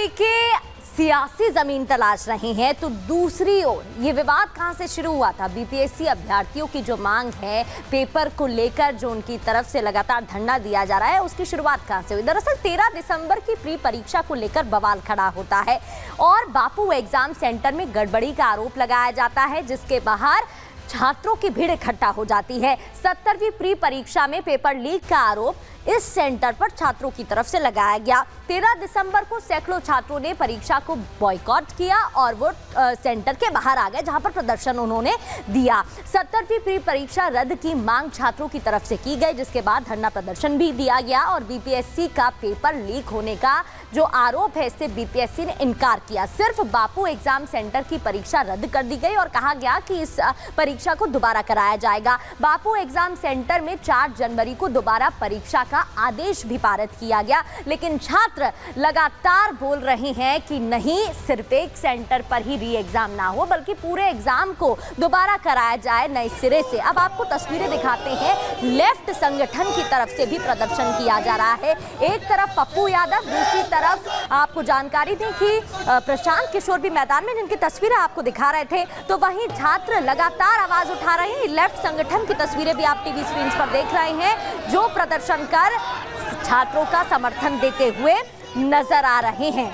P के सियासी जमीन तलाश रहे हैं तो दूसरी ओर ये विवाद कहां से शुरू हुआ था। बीपीएससी अभ्यर्थियों की जो मांग है पेपर को लेकर, जो उनकी तरफ से लगातार धरना दिया जा रहा है, उसकी शुरुआत कहां से हुई। दरअसल 13 दिसंबर की प्री परीक्षा को लेकर बवाल खड़ा होता है और बापू एग्जाम सेंटर में गड़बड़ी का आरोप लगाया जाता है, जिसके बाहर छात्रों की भीड़ इकट्ठा हो जाती है। 70वीं प्री परीक्षा में पेपर लीक का आरोप इस सेंटर पर छात्रों की तरफ से लगाया गया। 13 दिसंबर को सैकड़ों छात्रों ने परीक्षा को बॉयकॉट किया और वो सेंटर के बाहर आ गए, जहां पर प्रदर्शन उन्होंने दिया। 70वीं प्री परीक्षा रद्द की मांग छात्रों की तरफ से की गई, जिसके बाद धरना प्रदर्शन भी दिया गया और बीपीएससी का पेपर लीक होने का जो आरोप है, इससे बीपीएससी ने इनकार किया। सिर्फ बापू एग्जाम सेंटर की परीक्षा रद्द कर दी गई और कहा गया कि इस परीक्षा को दोबारा कराया जाएगा। बापू एग्जाम सेंटर में 4 जनवरी को दोबारा परीक्षा का आदेश भी पारित किया गया, लेकिन छात्र लगातार बोल रहे हैं कि नहीं, सिर्फ एक सेंटर पर ही री एग्जाम ना हो बल्कि पूरे एग्जाम को दोबारा कराया जाए नए सिरे से। अब आपको तस्वीरें दिखाते हैं। लेफ्ट संगठन की तरफ से भी प्रदर्शन किया जा रहा है। एक तरफ पप्पू यादव, दूसरी तरफ आपको जानकारी दें कि प्रशांत किशोर भी मैदान में, जिनकी तस्वीरें आपको दिखा रहे थे, तो वहीं छात्र लगातार आवाज उठा रहे हैं। लेफ्ट संगठन की तस्वीरें भी आप टीवी स्क्रीन पर देख रहे हैं, जो प्रदर्शन कर छात्रों का समर्थन देते हुए नजर आ रहे हैं।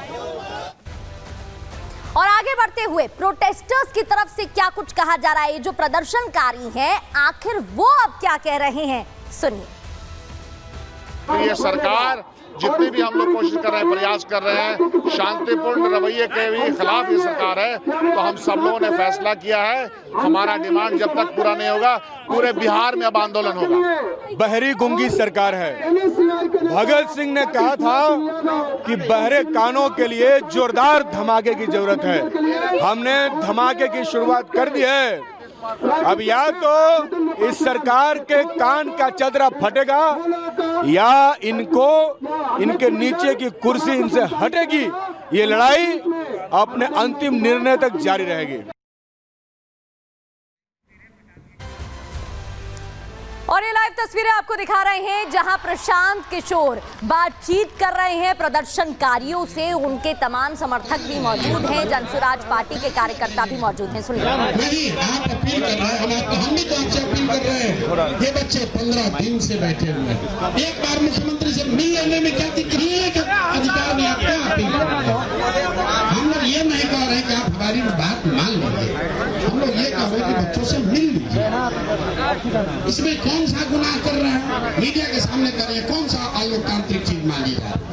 और आगे बढ़ते हुए प्रोटेस्टर्स की तरफ से क्या कुछ कहा जा रहा है, जो प्रदर्शनकारी हैं आखिर वो अब क्या कह रहे हैं, सुनिए। ये सरकार जितनी भी हम लोग कोशिश कर रहे हैं, प्रयास कर रहे हैं, शांतिपूर्ण रवैये के भी खिलाफ ये सरकार है, तो हम सब लोगों ने फैसला किया है, हमारा डिमांड जब तक पूरा नहीं होगा पूरे बिहार में अब आंदोलन होगा। बहरी गुंगी सरकार है। भगत सिंह ने कहा था कि बहरे कानों के लिए जोरदार धमाके की जरूरत है। हमने धमाके की शुरुआत कर दी है। अब या तो इस सरकार के कान का चदरा फटेगा या इनके नीचे की कुर्सी इनसे हटेगी। ये लड़ाई अपने अंतिम निर्णय तक जारी रहेगी। और ये लाइव तस्वीरें आपको दिखा रहे हैं, जहां प्रशांत किशोर बातचीत कर रहे हैं प्रदर्शनकारियों से। उनके तमाम समर्थक भी मौजूद हैं, जनसुराज पार्टी के कार्यकर्ता भी मौजूद हैं। सुनिए। नहीं, आप अपील कर रहे हैं, हम भी तो आपसे अपील कर रहे हैं। ये बच्चे 15 दिन से बैठे हुए हैं, एक बार मुख्यमंत्री से मिल लेने में क्या दिक्कत है? अधिकार में आप क्या अपील कर रहे हैं? हम लोग ये नहीं कह रहे कि आप हमारी बात मान लीजिए, हम लोग ये कह रहे हैं कि बच्चों से मिल लीजिए। इसमें कौन सा गुनाह कर रहे हैं? मीडिया के सामने कर रहे हैं, कौन सा अलोकतांत्रिक चीज मानी जा रही?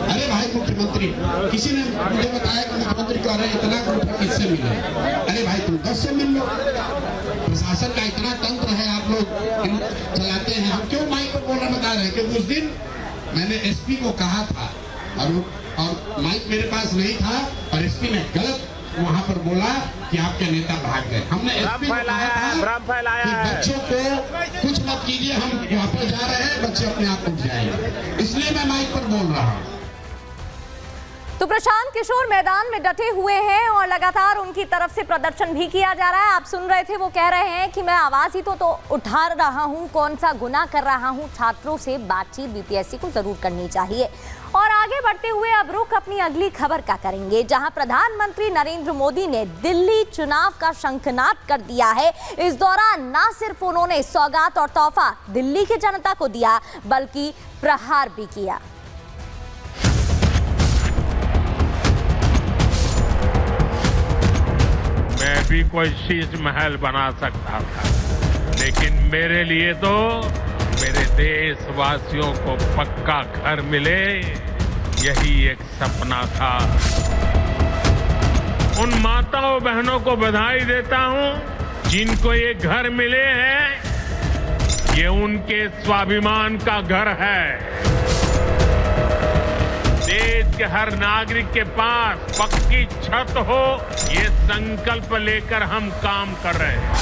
अरे भाई मुख्यमंत्री, किसी ने मुझे बताया कि मुख्यमंत्री कह रहे हैं इतना ग्रुप किससे मिले। अरे भाई तुम 10 से मिल लो। प्रशासन का इतना तंत्र है, आप लोग चलाते हैं, हम क्यों माइक पर बोलना बता रहे हैं? कि उस दिन मैंने एसपी को कहा था और माइक मेरे पास नहीं था और एसपी ने गलत वहाँ पर बोला कि आपके नेता भाग गए। हमने एसपी को कहा था कि बच्चों को कुछ मत कीजिए, हम वापस जा रहे हैं, बच्चे अपने आप उठ जाएंगे, इसलिए मैं माइक पर बोल रहा हूँ। तो प्रशांत किशोर मैदान में डटे हुए हैं और लगातार उनकी तरफ से प्रदर्शन भी किया जा रहा है। आप सुन रहे थे, वो कह रहे हैं कि मैं आवाज ही तो उठा रहा हूं, कौन सा गुनाह कर रहा हूं। छात्रों से बातचीत बीपीएससी को जरूर करनी चाहिए। और आगे बढ़ते हुए अब रुख अपनी अगली खबर का करेंगे, जहां प्रधानमंत्री नरेंद्र मोदी ने दिल्ली चुनाव का शंखनाद कर दिया है। इस दौरान न सिर्फ उन्होंने सौगात और तोहफा दिल्ली की जनता को दिया, बल्कि प्रहार भी किया। मैं भी कोई शीश महल बना सकता था, लेकिन मेरे लिए तो मेरे देशवासियों को पक्का घर मिले, यही एक सपना था। उन माताओं बहनों को बधाई देता हूं जिनको ये घर मिले हैं। ये उनके स्वाभिमान का घर है। देश के हर नागरिक के पास पक्की छत हो, ये संकल्प लेकर हम काम कर रहे हैं।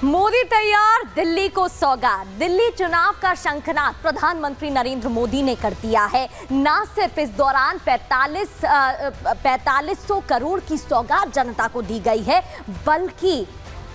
मोदी तैयार, दिल्ली को सौगात। दिल्ली चुनाव का शंखनाद प्रधानमंत्री नरेंद्र मोदी ने कर दिया है। न सिर्फ इस दौरान 4500 करोड़ की सौगात जनता को दी गई है, बल्कि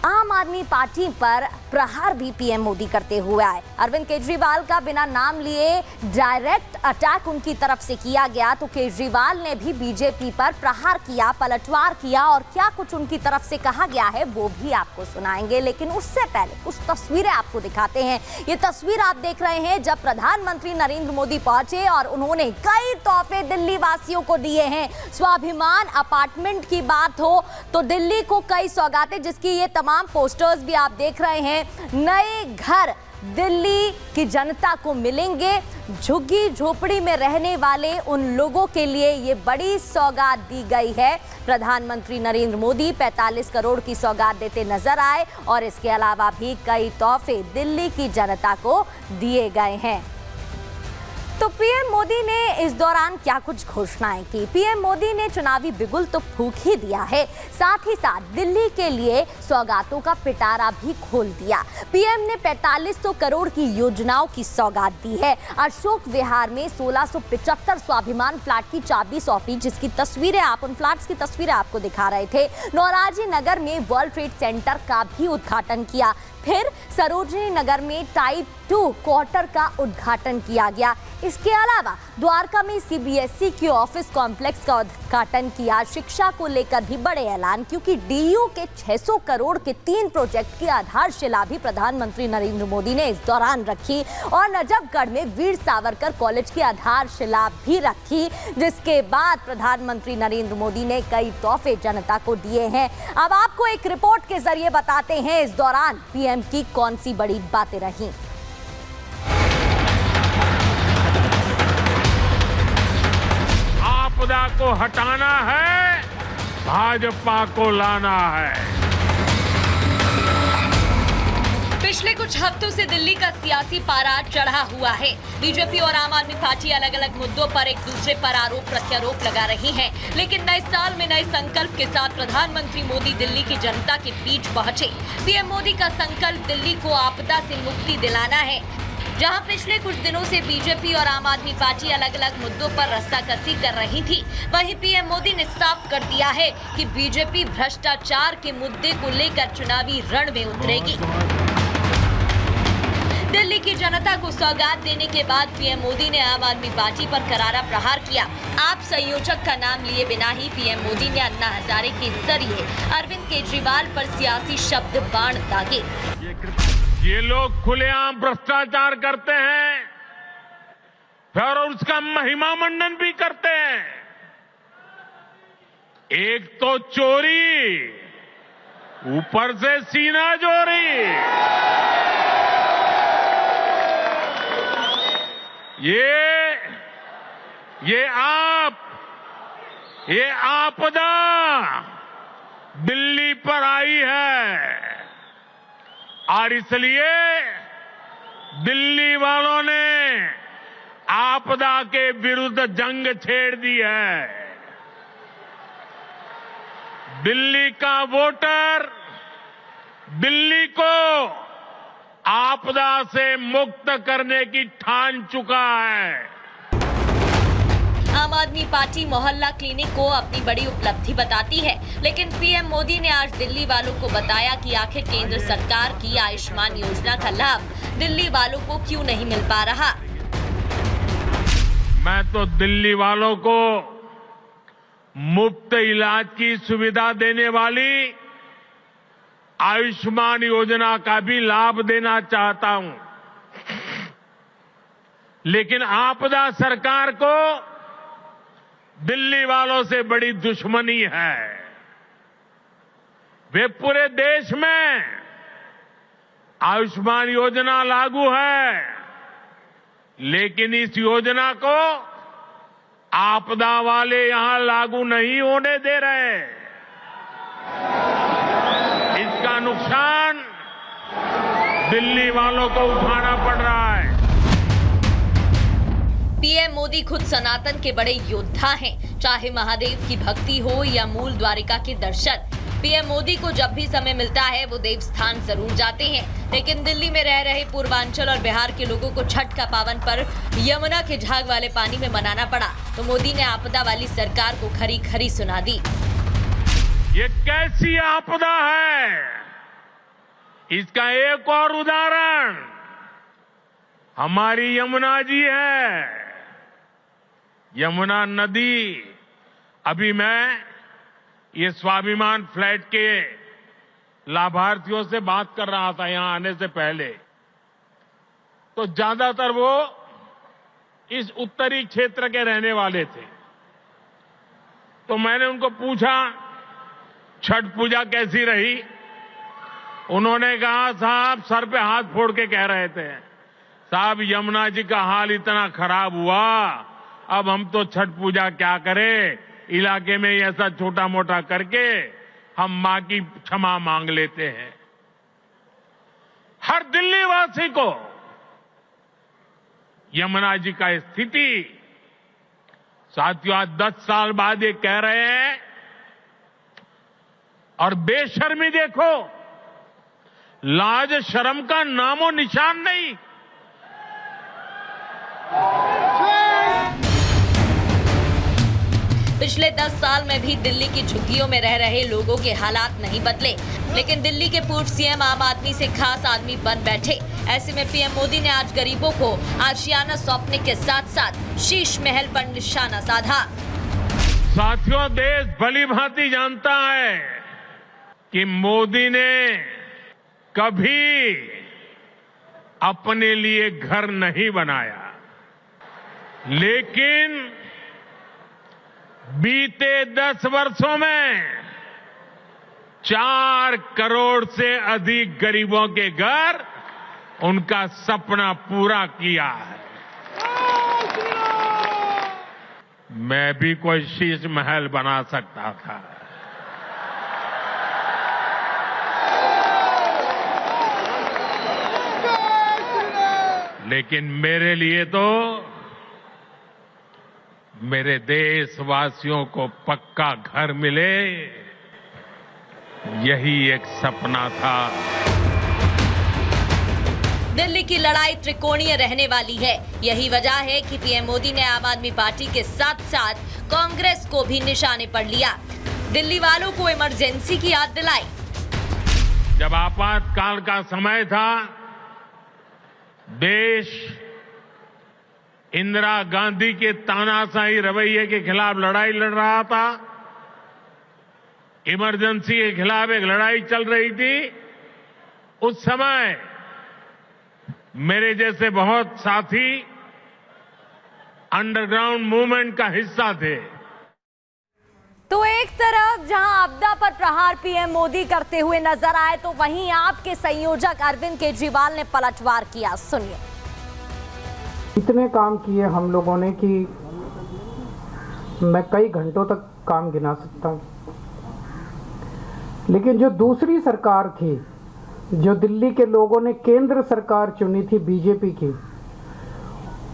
आम आदमी पार्टी पर प्रहार भी पीएम मोदी करते हुए आए। अरविंद केजरीवाल का बिना नाम लिए डायरेक्ट अटैक उनकी तरफ से किया गया, तो केजरीवाल ने भी बीजेपी पर प्रहार किया, पलटवार किया और क्या कुछ उनकी तरफ से कहा गया है वो भी आपको सुनाएंगे। लेकिन उससे पहले कुछ तस्वीरें आपको दिखाते हैं। ये तस्वीर आप देख रहे हैं जब प्रधानमंत्री नरेंद्र मोदी पहुंचे और उन्होंने कई तोहफे दिल्ली वासियों को दिए हैं। स्वाभिमान अपार्टमेंट की बात हो तो दिल्ली को कई सौगातें, जिसकी ये तमाम पोस्टर्स भी आप देख रहे हैं। नए घर दिल्ली की जनता को मिलेंगे। झुग्गी झोपड़ी में रहने वाले उन लोगों के लिए ये बड़ी सौगात दी गई है। प्रधानमंत्री नरेंद्र मोदी 45 करोड़ की सौगात देते नजर आए और इसके अलावा भी कई तोहफे दिल्ली की जनता को दिए गए हैं। तो पीएम मोदी ने इस दौरान क्या कुछ घोषणाएं की? पीएम मोदी ने चुनावी बिगुल तो फूंक ही दिया है, साथ ही साथ दिल्ली के लिए सौगातों का पिटारा भी खोल दिया। पीएम ने 4500 करोड़ की योजनाओं की सौगात दी है। अशोक विहार में 1675 स्वाभिमान फ्लैट की चाबी सौंपी, जिसकी तस्वीरें उन फ्लैट्स की तस्वीरें आपको दिखा रहे थे। नौराजी नगर में वर्ल्ड ट्रेड सेंटर का भी उद्घाटन किया। फिर सरोजनी नगर में टाइप 2 क्वार्टर का उद्घाटन किया गया। इसके अलावा द्वारका में सीबीएसई के ऑफिस कॉम्प्लेक्स का उद्घाटन किया। शिक्षा को लेकर भी बड़े ऐलान, क्योंकि डीयू के 600 करोड़ के 3 प्रोजेक्ट की आधारशिला भी प्रधानमंत्री नरेंद्र मोदी ने इस दौरान रखी और नजफगढ़ में वीर सावरकर कॉलेज की आधारशिला भी रखी, जिसके बाद प्रधानमंत्री नरेंद्र मोदी ने कई तोहफे जनता को दिए हैं। अब आपको एक रिपोर्ट के जरिए बताते हैं इस दौरान पीएम की कौन सी बड़ी बातें रही। आपदा को हटाना है, भाजपा को लाना है। पिछले कुछ हफ्तों से दिल्ली का सियासी पारा चढ़ा हुआ है। बीजेपी और आम आदमी पार्टी अलग अलग मुद्दों पर एक दूसरे पर आरोप प्रत्यारोप लगा रही हैं। लेकिन नए साल में नए संकल्प के साथ प्रधानमंत्री मोदी दिल्ली की जनता के बीच पहुंचे। पीएम मोदी का संकल्प दिल्ली को आपदा से मुक्ति दिलाना है। जहां पिछले कुछ दिनों से बीजेपी और आम आदमी पार्टी अलग अलग मुद्दों पर रस्साकसी कर रही थी, वहीं पीएम मोदी ने साफ कर दिया है कि बीजेपी भ्रष्टाचार के मुद्दे को लेकर चुनावी रण में उतरेगी। दिल्ली की जनता को सौगात देने के बाद पीएम मोदी ने आम आदमी पार्टी पर करारा प्रहार किया। आप संयोजक का नाम लिए बिना ही पीएम मोदी ने अन्ना हजारे के जरिए अरविंद केजरीवाल पर सियासी शब्द बाण दागे। ये लोग खुलेआम भ्रष्टाचार करते हैं, फिर उसका महिमा मंडन भी करते हैं। एक तो चोरी, ऊपर से सीना चोरी। ये आपदा दिल्ली पर आई है और इसलिए दिल्ली वालों ने आपदा के विरुद्ध जंग छेड़ दी है। दिल्ली का वोटर दिल्ली को आपदा से मुक्त करने की ठान चुका है। आम आदमी पार्टी मोहल्ला क्लिनिक को अपनी बड़ी उपलब्धि बताती है, लेकिन पीएम मोदी ने आज दिल्ली वालों को बताया कि आखिर केंद्र सरकार की आयुष्मान योजना का लाभ दिल्ली वालों को क्यों नहीं मिल पा रहा। मैं तो दिल्ली वालों को मुफ्त इलाज की सुविधा देने वाली आयुष्मान योजना का भी लाभ देना चाहता हूं, लेकिन आपदा सरकार को दिल्ली वालों से बड़ी दुश्मनी है। वे पूरे देश में आयुष्मान योजना लागू है, लेकिन इस योजना को आपदा वाले यहां लागू नहीं होने दे रहे। इसका नुकसान दिल्ली वालों को उठाना पड़ रहा है। पीएम मोदी खुद सनातन के बड़े योद्धा हैं, चाहे महादेव की भक्ति हो या मूल द्वारिका के दर्शन। पीएम मोदी को जब भी समय मिलता है वो देवस्थान जरूर जाते हैं, लेकिन दिल्ली में रह रहे पूर्वांचल और बिहार के लोगों को छठ का पावन पर्व यमुना के झाग वाले पानी में मनाना पड़ा, तो मोदी ने आपदा वाली सरकार को खरी खरी सुना दी। ये कैसी आपदा है इसका एक और उदाहरण हमारी यमुना जी है। यमुना नदी, अभी मैं ये स्वाभिमान फ्लैट के लाभार्थियों से बात कर रहा था यहां आने से पहले, तो ज्यादातर वो इस उत्तरी क्षेत्र के रहने वाले थे। तो मैंने उनको पूछा छठ पूजा कैसी रही। उन्होंने कहा साहब, सर पे हाथ फोड़ के कह रहे थे, साहब यमुना जी का हाल इतना खराब हुआ, अब हम तो छठ पूजा क्या करें, इलाके में ऐसा छोटा मोटा करके हम मां की क्षमा मांग लेते हैं। हर दिल्ली वासी को यमुना जी का स्थिति, साथियों आज 10 साल बाद ये कह रहे हैं, और बेशर्मी देखो, लाज शर्म का नामो निशान नहीं। पिछले 10 साल में भी दिल्ली की झुग्गियों में रह रहे लोगों के हालात नहीं बदले, लेकिन दिल्ली के पूर्व सीएम आम आदमी से खास आदमी बन बैठे। ऐसे में पीएम मोदी ने आज गरीबों को आशियाना सौंपने के साथ साथ शीश महल पर निशाना साधा। साथियों, देश भली भांति जानता है कि मोदी ने कभी अपने लिए घर नहीं बनाया, लेकिन बीते 10 वर्षों में 4 करोड़ से अधिक गरीबों के घर, उनका सपना पूरा किया है। मैं भी कोई शीश महल बना सकता था, लेकिन मेरे लिए तो मेरे देशवासियों को पक्का घर मिले, यही एक सपना था। दिल्ली की लड़ाई त्रिकोणीय रहने वाली है। यही वजह है कि पीएम मोदी ने आम आदमी पार्टी के साथ साथ कांग्रेस को भी निशाने पर लिया। दिल्ली वालों को इमरजेंसी की याद दिलाई। जब आपातकाल का समय था, देश इंदिरा गांधी के तानाशाही रवैये के खिलाफ लड़ाई लड़ रहा था। इमरजेंसी के खिलाफ एक लड़ाई चल रही थी। उस समय मेरे जैसे बहुत साथी अंडरग्राउंड मूवमेंट का हिस्सा थे। तो एक तरफ जहां आपदा पर प्रहार पीएम मोदी करते हुए नजर आए, तो वहीं आपके संयोजक अरविंद केजरीवाल ने पलटवार किया। सुनिए। इतने काम किए हम लोगों ने कि मैं कई घंटों तक काम गिना सकता हूं। लेकिन जो दूसरी सरकार थी, जो दिल्ली के लोगों ने केंद्र सरकार चुनी थी बीजेपी की,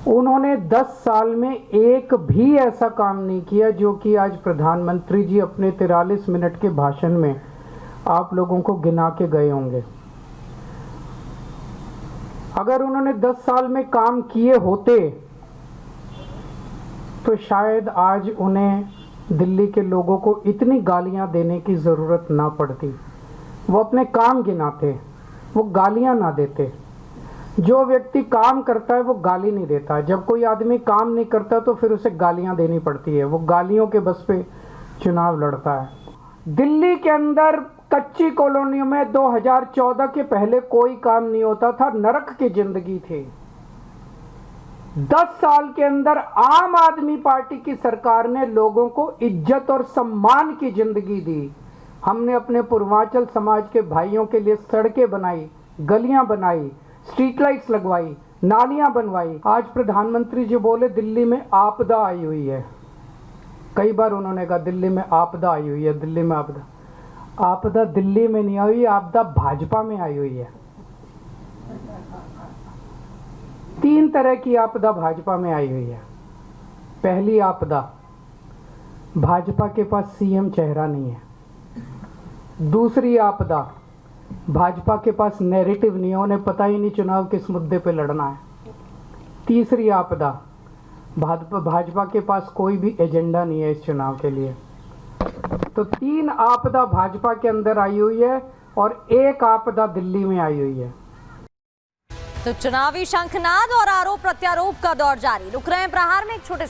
उन्होंने 10 साल में एक भी ऐसा काम नहीं किया जो कि आज प्रधानमंत्री जी अपने 43 मिनट के भाषण में आप लोगों को गिना के गए होंगे। अगर उन्होंने 10 साल में काम किए होते तो शायद आज उन्हें दिल्ली के लोगों को इतनी गालियां देने की जरूरत ना पड़ती। वो अपने काम गिनाते, वो गालियां ना देते। जो व्यक्ति काम करता है वो गाली नहीं देता। जब कोई आदमी काम नहीं करता तो फिर उसे गालियां देनी पड़ती है। वो गालियों के बस पे चुनाव लड़ता है। दिल्ली के अंदर कच्ची कॉलोनियों में 2014 के पहले कोई काम नहीं होता था, नरक की जिंदगी थी। 10 साल के अंदर आम आदमी पार्टी की सरकार ने लोगों को इज्जत और सम्मान की जिंदगी दी। हमने अपने पूर्वांचल समाज के भाइयों के लिए सड़कें बनाई, गलियां बनाई, स्ट्रीट लाइट्स लगवाई, नालियां बनवाई। आज प्रधानमंत्री जी बोले दिल्ली में आपदा आई हुई है। कई बार उन्होंने कहा दिल्ली में आपदा आई हुई है, दिल्ली में आपदा। आपदा दिल्ली में नहीं आई, आपदा भाजपा में आई हुई है। 3 तरह की आपदा भाजपा में आई हुई है। पहली आपदा, भाजपा के पास सीएम चेहरा नहीं है। दूसरी आपदा, भाजपा के पास नैरेटिव नहीं है, उन्हें पता ही नहीं चुनाव किस मुद्दे पे लड़ना है। तीसरी आपदा, भाजपा के पास कोई भी एजेंडा नहीं है इस चुनाव के लिए। तो 3 आपदा भाजपा के अंदर आई हुई है। और एक आपदा दिल्ली में आई हुई है। तो चुनावी शंखनाद और आरोप प्रत्यारोप का दौर जारी। रुक रहे हैं प्रहार में एक छोटे